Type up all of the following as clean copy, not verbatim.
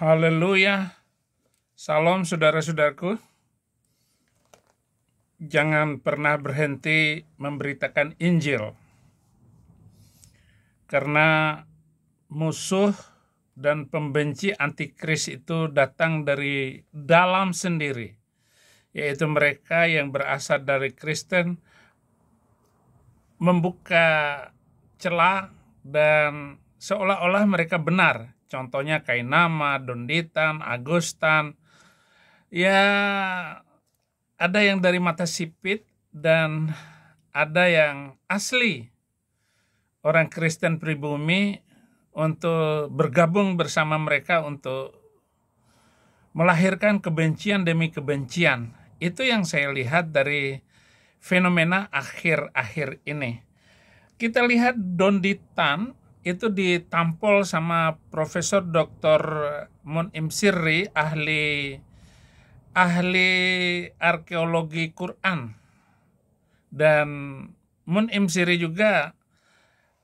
Haleluya. Salam saudara-saudaraku. Jangan pernah berhenti memberitakan Injil. Karena musuh dan pembenci antikris itu datang dari dalam sendiri. Yaitu mereka yang berasal dari Kristen membuka celah dan seolah-olah mereka benar. Contohnya Kainama, Donditan, Agustan. Ya, ada yang dari mata sipit dan ada yang asli orang Kristen pribumi untuk bergabung bersama mereka untuk melahirkan kebencian demi kebencian. Itu yang saya lihat dari fenomena akhir-akhir ini. Kita lihat Donditan itu ditampol sama Profesor Dr. Mun'im Sirri, ahli arkeologi Quran. Dan Mun'im Sirri juga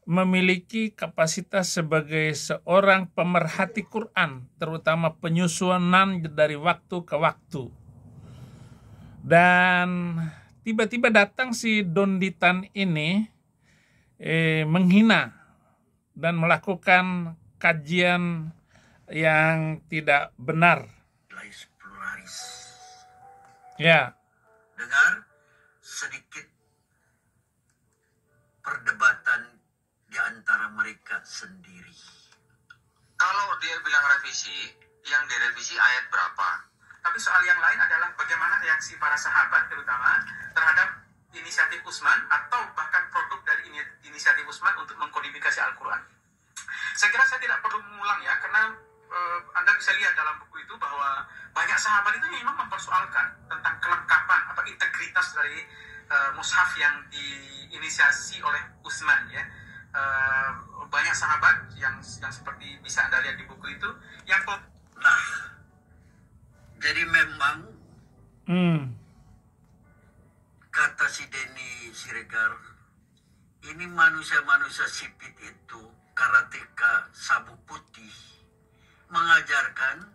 memiliki kapasitas sebagai seorang pemerhati Quran, terutama penyusunan dari waktu ke waktu. Dan tiba-tiba datang si Donditan ini menghina dan melakukan kajian yang tidak benar. Pluralis. Ya. Dengar sedikit perdebatan di antara mereka sendiri. Kalau dia bilang revisi, yang direvisi ayat berapa? Tapi soal yang lain adalah bagaimana reaksi para sahabat terutama terhadap inisiatif Utsman atau bahkan produk dari inisiatif Utsman untuk mengkodifikasi Al-Quran. Saya kira saya tidak perlu mengulang ya, karena Anda bisa lihat dalam buku itu bahwa banyak sahabat itu memang mempersoalkan tentang kelengkapan atau integritas dari mushaf yang diinisiasi oleh Utsman ya. Banyak sahabat yang seperti bisa Anda lihat di buku itu yang jadi memang kata si Denny Siregar, ini manusia-manusia sipit itu, karateka sabuk putih, mengajarkan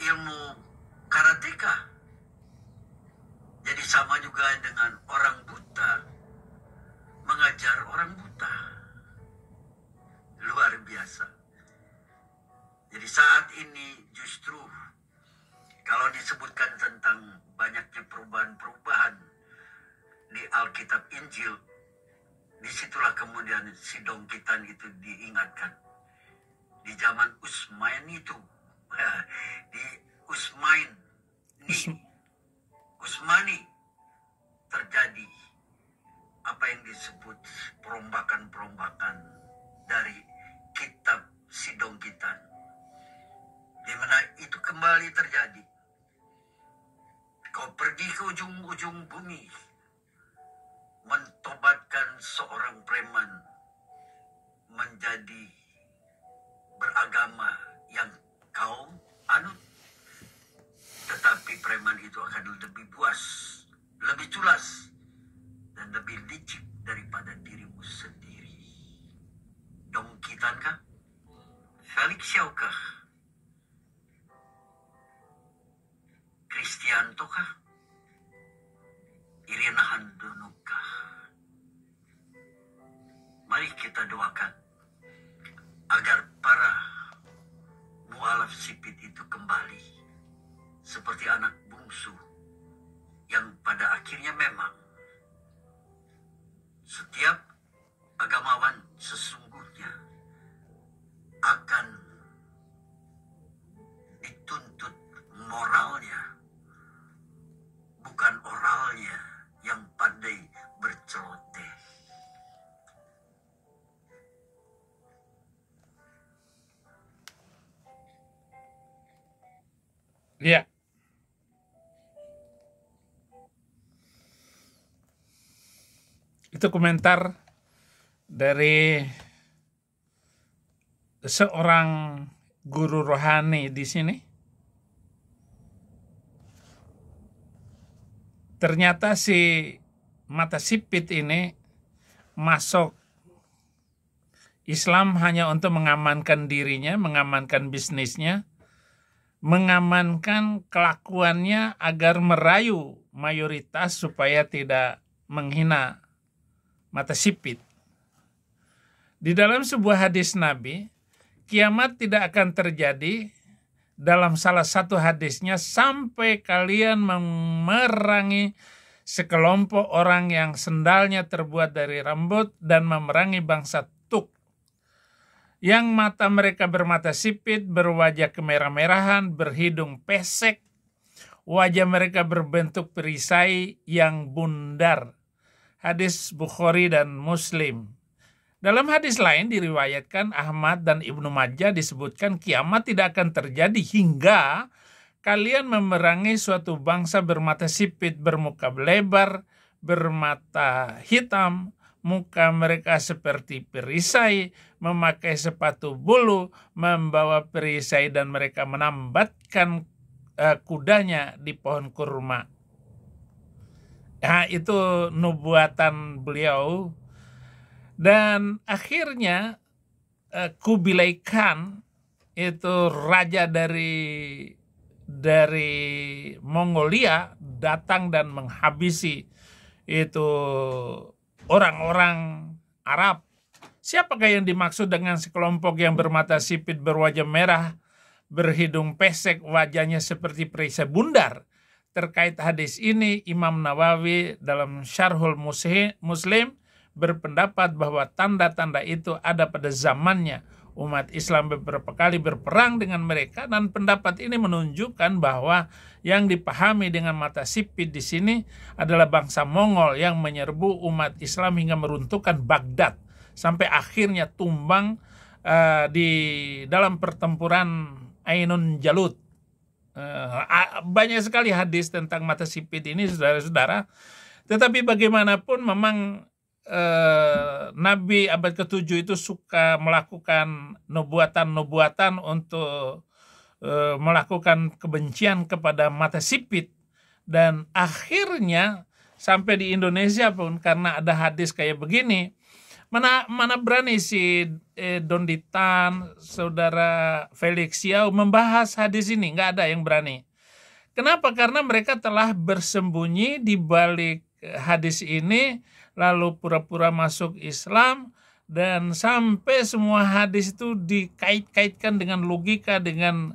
ilmu karateka. Jadi sama juga dengan orang buta mengajar orang buta. Luar biasa. Jadi saat ini justru kalau disebutkan tentang banyaknya perubahan-perubahan di Alkitab Injil, disitulah kemudian si Donditan itu diingatkan. Di zaman Utsman itu, di Utsmani terjadi apa yang disebut perombakan-perombakan dari kitab si Donditan, di mana itu kembali terjadi. Kau pergi ke ujung-ujung bumi, mentobatkan seorang preman menjadi beragama yang kau anut. Tetapi preman itu akan lebih buas, lebih culas, dan lebih licik daripada dirimu sendiri. Donditan kah? Felix Xiao kah? Kristianto kah? Irina Handono kah? Mari kita doakan agar para mualaf sipit itu kembali seperti anak bungsu yang pada akhirnya memang setiap agamawan sesungguhnya akan dituntut moralnya, bukan oralnya yang pandai berceloteh. Ya. Itu komentar dari seorang guru rohani di sini. Ternyata si mata sipit ini masuk Islam hanya untuk mengamankan dirinya, mengamankan bisnisnya, mengamankan kelakuannya agar merayu mayoritas supaya tidak menghina mata sipit. Di dalam sebuah hadis Nabi, kiamat tidak akan terjadi dalam salah satu hadisnya sampai kalian memerangi sekelompok orang yang sendalnya terbuat dari rambut dan memerangi bangsa Tuk, yang mata mereka bermata sipit, berwajah kemerah-merahan, berhidung pesek, wajah mereka berbentuk perisai yang bundar. Hadis Bukhari dan Muslim. Dalam hadis lain diriwayatkan Ahmad dan Ibnu Majah disebutkan kiamat tidak akan terjadi hingga kalian memerangi suatu bangsa bermata sipit, bermuka lebar, bermata hitam, muka mereka seperti perisai, memakai sepatu bulu, membawa perisai dan mereka menambatkan kudanya di pohon kurma. Nah, itu nubuatan beliau. Dan akhirnya Kubilai Khan itu raja dari Mongolia datang dan menghabisi itu orang-orang Arab. Siapakah yang dimaksud dengan sekelompok yang bermata sipit, berwajah merah, berhidung pesek, wajahnya seperti perisai bundar? Terkait hadis ini, Imam Nawawi dalam Syarhul Muslim berpendapat bahwa tanda-tanda itu ada pada zamannya. Umat Islam beberapa kali berperang dengan mereka, dan pendapat ini menunjukkan bahwa yang dipahami dengan mata sipit di sini adalah bangsa Mongol yang menyerbu umat Islam hingga meruntuhkan Baghdad sampai akhirnya tumbang di dalam pertempuran Ainun Jalut. Banyak sekali hadis tentang mata sipit ini, saudara-saudara. Tetapi bagaimanapun memang Nabi abad ke-7 itu suka melakukan nubuatan-nubuatan untuk melakukan kebencian kepada mata sipit. Dan akhirnya sampai di Indonesia pun karena ada hadis kayak begini, mana berani si Don Ditan, saudara Felix Yau membahas hadis ini, nggak ada yang berani. Kenapa? Karena mereka telah bersembunyi di balik hadis ini, lalu pura-pura masuk Islam, dan sampai semua hadis itu dikait-kaitkan dengan logika, dengan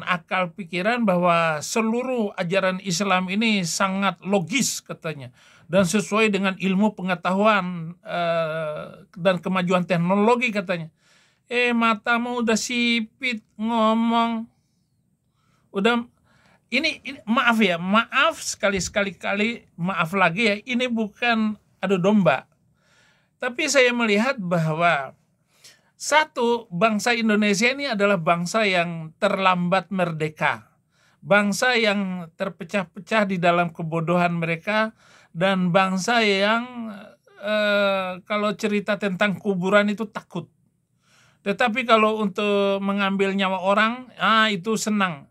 akal pikiran bahwa seluruh ajaran Islam ini sangat logis katanya, dan sesuai dengan ilmu pengetahuan dan kemajuan teknologi katanya. Matamu udah sipit ngomong, udah ini maaf sekali-kali maaf lagi ya, ini bukan adu domba. Tapi saya melihat bahwa satu, bangsa Indonesia ini adalah bangsa yang terlambat merdeka. Bangsa yang terpecah-pecah di dalam kebodohan mereka, dan bangsa yang kalau cerita tentang kuburan itu takut. Tetapi kalau untuk mengambil nyawa orang, itu senang.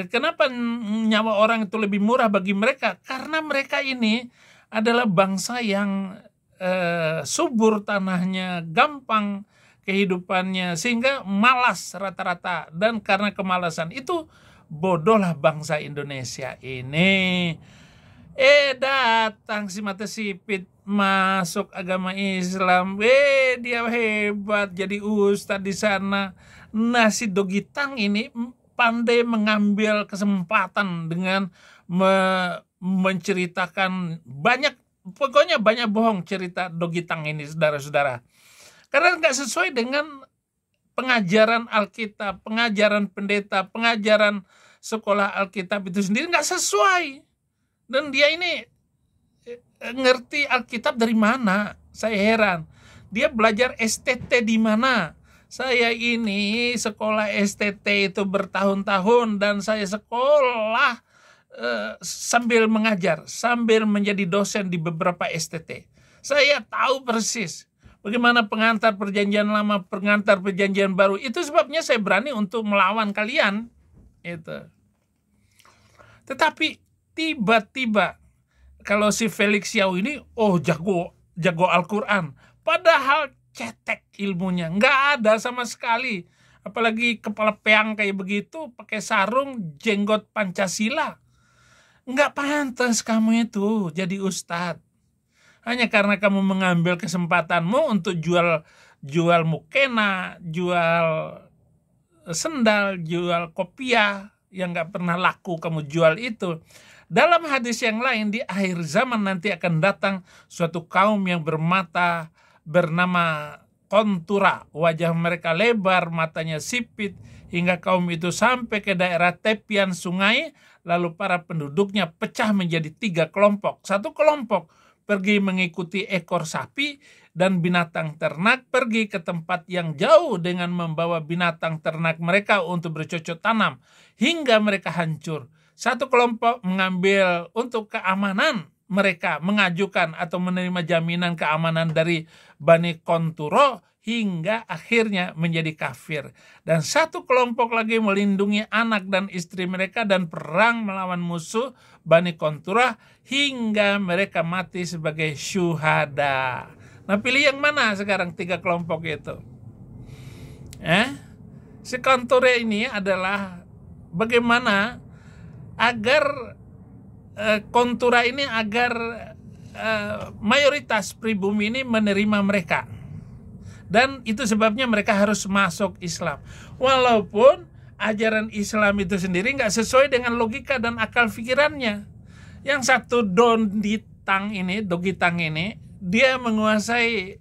Kenapa nyawa orang itu lebih murah bagi mereka? Karena mereka ini adalah bangsa yang subur tanahnya, gampang kehidupannya, sehingga malas rata-rata. Dan karena kemalasan itu, bodohlah bangsa Indonesia ini. Datang si mata sipit masuk agama Islam, dia hebat jadi ustadz di sana. Nah, si Dogitang ini pandai mengambil kesempatan dengan menceritakan pokoknya banyak bohong cerita Dogitang ini, saudara-saudara. Karena nggak sesuai dengan pengajaran Alkitab, pengajaran pendeta, pengajaran sekolah Alkitab itu sendiri, nggak sesuai. Dan dia ini ngerti Alkitab dari mana? Saya heran. Dia belajar STT di mana? Saya ini sekolah STT itu bertahun-tahun, dan saya sekolah sambil mengajar, sambil menjadi dosen di beberapa STT. Saya tahu persis bagaimana pengantar perjanjian lama, pengantar perjanjian baru. Itu sebabnya saya berani untuk melawan kalian. Itu. Tetapi tiba-tiba kalau si Felix Yau ini, jago Al-Quran. Padahal cetek ilmunya, nggak ada sama sekali. Apalagi kepala peang kayak begitu, pakai sarung, jenggot Pancasila. Nggak pantas kamu itu jadi ustadz. Hanya karena kamu mengambil kesempatanmu untuk jual mukena, jual sendal, jual kopiah yang nggak pernah laku kamu jual itu. Dalam hadis yang lain, di akhir zaman nanti akan datang suatu kaum yang bermata bernama kontura, wajah mereka lebar, matanya sipit, hingga kaum itu sampai ke daerah tepian sungai, lalu para penduduknya pecah menjadi 3 kelompok. Satu kelompok pergi mengikuti ekor sapi dan binatang ternak, pergi ke tempat yang jauh dengan membawa binatang ternak mereka untuk bercocok tanam, hingga mereka hancur. Satu kelompok mengambil untuk keamanan mereka, mengajukan atau menerima jaminan keamanan dari Bani Konturo hingga akhirnya menjadi kafir. Dan satu kelompok lagi melindungi anak dan istri mereka dan perang melawan musuh Bani Konturo hingga mereka mati sebagai syuhada. Nah, pilih yang mana sekarang 3 kelompok itu? Si Konturo ini adalah bagaimana agar Kontura ini agar mayoritas pribumi ini menerima mereka, dan itu sebabnya mereka harus masuk Islam, walaupun ajaran Islam itu sendiri nggak sesuai dengan logika dan akal pikirannya. Yang satu Dogitang ini dia menguasai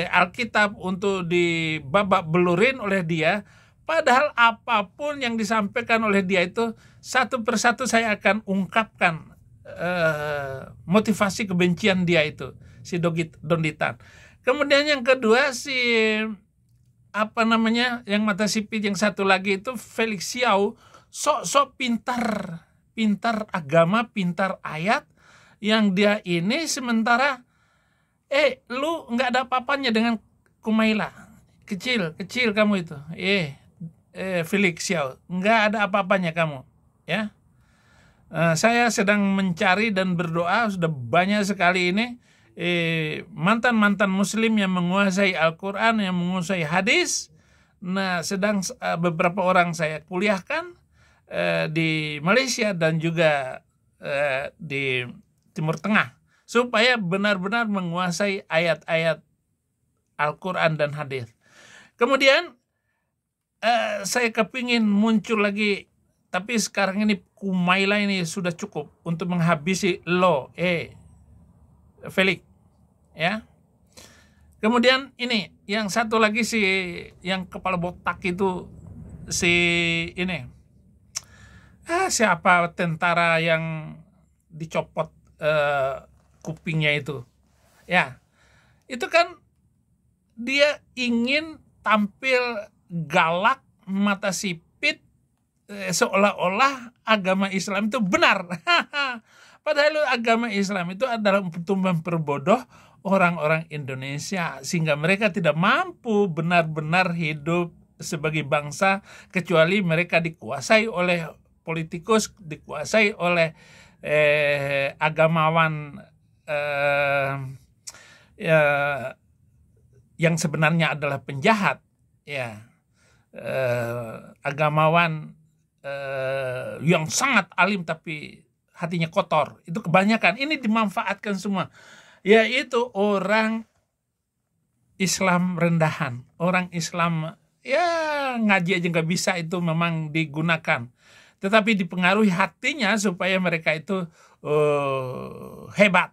Alkitab untuk dibabak belurin oleh dia. Padahal apapun yang disampaikan oleh dia itu satu persatu saya akan ungkapkan motivasi kebencian dia itu, si Donditan. Kemudian yang kedua yang mata sipit, yang satu lagi itu Felix Xiao, sok-sok pintar agama, pintar ayat, yang dia ini sementara lu nggak ada apa-apanya dengan Kumaila, kecil kamu itu, Felix Xiao, nggak ada apa-apanya kamu, ya. Saya sedang mencari dan berdoa, sudah banyak sekali ini mantan Muslim yang menguasai Al-Quran, yang menguasai hadis. Nah, sedang beberapa orang saya kuliahkan di Malaysia dan juga di Timur Tengah, supaya benar-benar menguasai ayat-ayat Al-Quran dan hadis. Kemudian saya kepingin muncul lagi, tapi sekarang ini Kumaila ini sudah cukup untuk menghabisi lo, Felix, ya. Kemudian ini yang satu lagi yang kepala botak itu, siapa tentara yang dicopot kupingnya itu, ya. Itu kan dia ingin tampil galak, mata sipit, seolah-olah agama Islam itu benar. Padahal agama Islam itu adalah untuk memperbodoh orang-orang Indonesia, sehingga mereka tidak mampu benar-benar hidup sebagai bangsa, kecuali mereka dikuasai oleh politikus, dikuasai oleh agamawan yang sebenarnya adalah penjahat, ya. Agamawan yang sangat alim tapi hatinya kotor, itu kebanyakan. Ini dimanfaatkan semua, yaitu orang Islam rendahan, orang Islam ya ngaji aja nggak bisa, itu memang digunakan, tetapi dipengaruhi hatinya supaya mereka itu hebat.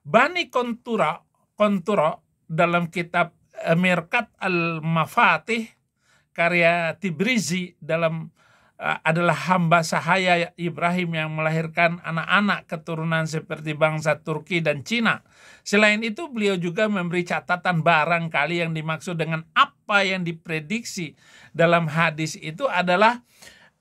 Bani Konturo dalam kitab Mirqat al-Mafatih karya Tibrizi adalah hamba sahaya Ibrahim yang melahirkan anak-anak keturunan seperti bangsa Turki dan Cina. Selain itu, beliau juga memberi catatan barangkali yang dimaksud dengan apa yang diprediksi dalam hadis itu adalah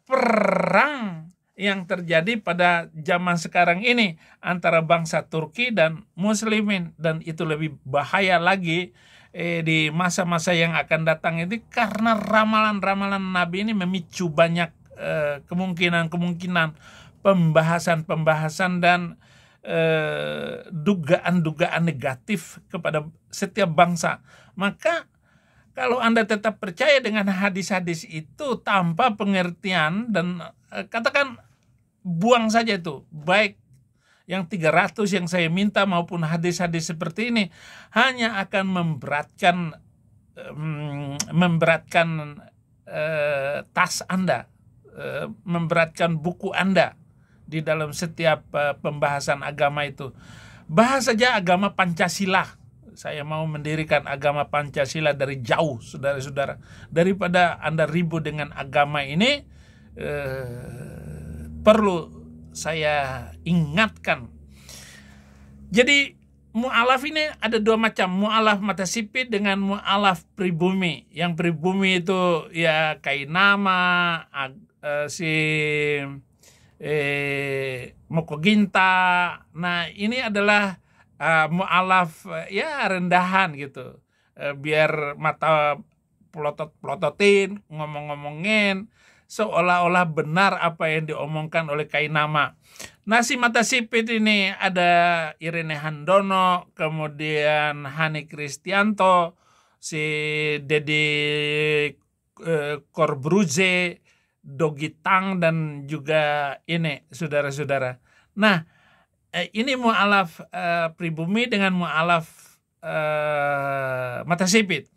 perang yang terjadi pada zaman sekarang ini antara bangsa Turki dan Muslimin, dan itu lebih bahaya lagi di masa-masa yang akan datang ini, karena ramalan-ramalan Nabi ini memicu banyak kemungkinan pembahasan dan dugaan-dugaan negatif kepada setiap bangsa. Maka kalau Anda tetap percaya dengan hadis-hadis itu tanpa pengertian dan katakan buang saja itu, baik yang 300 yang saya minta maupun hadis-hadis seperti ini, hanya akan memberatkan tas Anda, memberatkan buku Anda di dalam setiap pembahasan agama itu. Bahas saja agama Pancasila. Saya mau mendirikan agama Pancasila dari jauh, saudara-saudara. Daripada Anda ribut dengan agama ini, perlu saya ingatkan. Jadi mu'alaf ini ada dua macam, mu'alaf mata sipit dengan mu'alaf pribumi. Yang pribumi itu ya Kainama, si Mokoginta. Nah, ini adalah mu'alaf ya rendahan gitu. Biar mata pelotot-pelototin, ngomong-ngomongin seolah-olah benar apa yang diomongkan oleh Kainama. Nah, si mata sipit ini ada Irene Handono, kemudian Hani Kristianto, si Deddy Corbuzier, Dogi Tang, dan juga ini saudara-saudara. Nah, ini mu'alaf pribumi dengan mu'alaf mata sipit.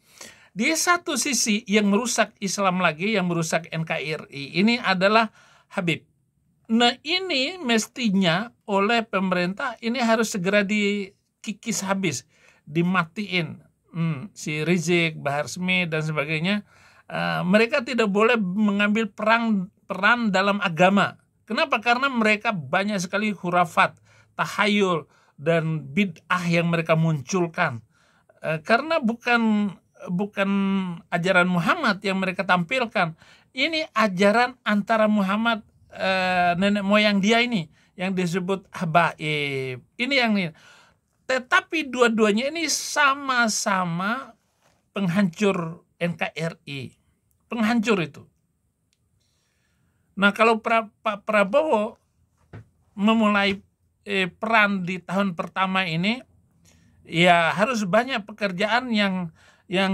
Di satu sisi yang merusak Islam lagi, yang merusak NKRI, ini adalah Habib. Nah, ini mestinya oleh pemerintah ini harus segera dikikis habis, dimatiin. Si Rizik, Bahar Smith dan sebagainya, mereka tidak boleh mengambil peran dalam agama. Kenapa? Karena mereka banyak sekali hurafat, tahayul, dan bid'ah yang mereka munculkan. Karena bukan ajaran Muhammad yang mereka tampilkan. Ini ajaran antara Muhammad, nenek moyang dia ini, yang disebut habaib. Ini yang ini. Tetapi dua-duanya ini sama-sama penghancur NKRI. Penghancur itu. Nah, kalau Pak Prabowo memulai peran di tahun pertama ini, ya harus banyak pekerjaan yang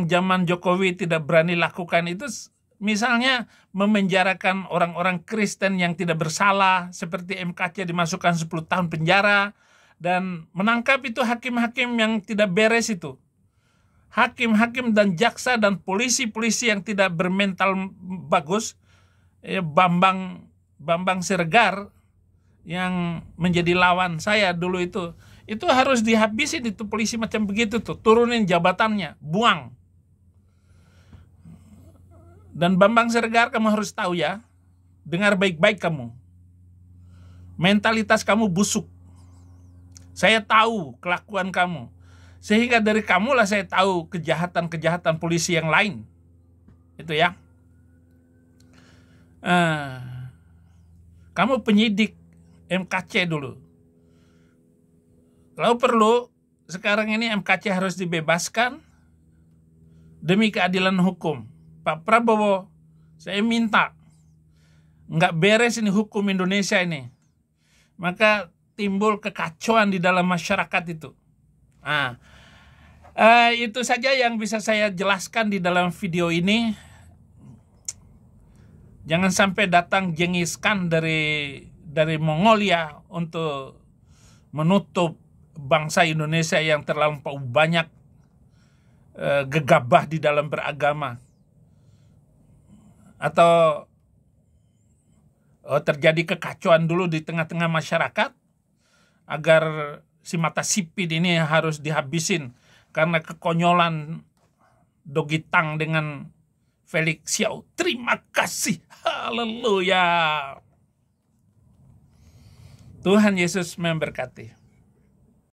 zaman Jokowi tidak berani lakukan itu. Misalnya memenjarakan orang-orang Kristen yang tidak bersalah, seperti MKC dimasukkan 10 tahun penjara, dan menangkap itu hakim-hakim yang tidak beres itu. Hakim-hakim dan jaksa dan polisi-polisi yang tidak bermental bagus. Bambang Siregar yang menjadi lawan saya dulu itu harus dihabisin, itu polisi macam begitu tuh, turunin jabatannya, buang. Dan Bambang Siregar, kamu harus tahu ya, dengar baik-baik kamu. Mentalitas kamu busuk. Saya tahu kelakuan kamu. Sehingga dari kamulah saya tahu kejahatan-kejahatan polisi yang lain. Itu ya. Kamu penyidik MKC dulu. Kalau perlu, sekarang ini MKC harus dibebaskan demi keadilan hukum. Pak Prabowo, saya minta, nggak beres ini hukum Indonesia ini. Maka timbul kekacauan di dalam masyarakat itu. Itu saja yang bisa saya jelaskan di dalam video ini. Jangan sampai datang Genghis Khan dari Mongolia untuk menutup bangsa Indonesia yang terlampau banyak gegabah di dalam beragama. Atau terjadi kekacauan dulu di tengah-tengah masyarakat agar si mata sipit ini harus dihabisin karena kekonyolan Dogi Tang dengan Felix Xiao. Terima kasih. Haleluya. Tuhan Yesus memberkati.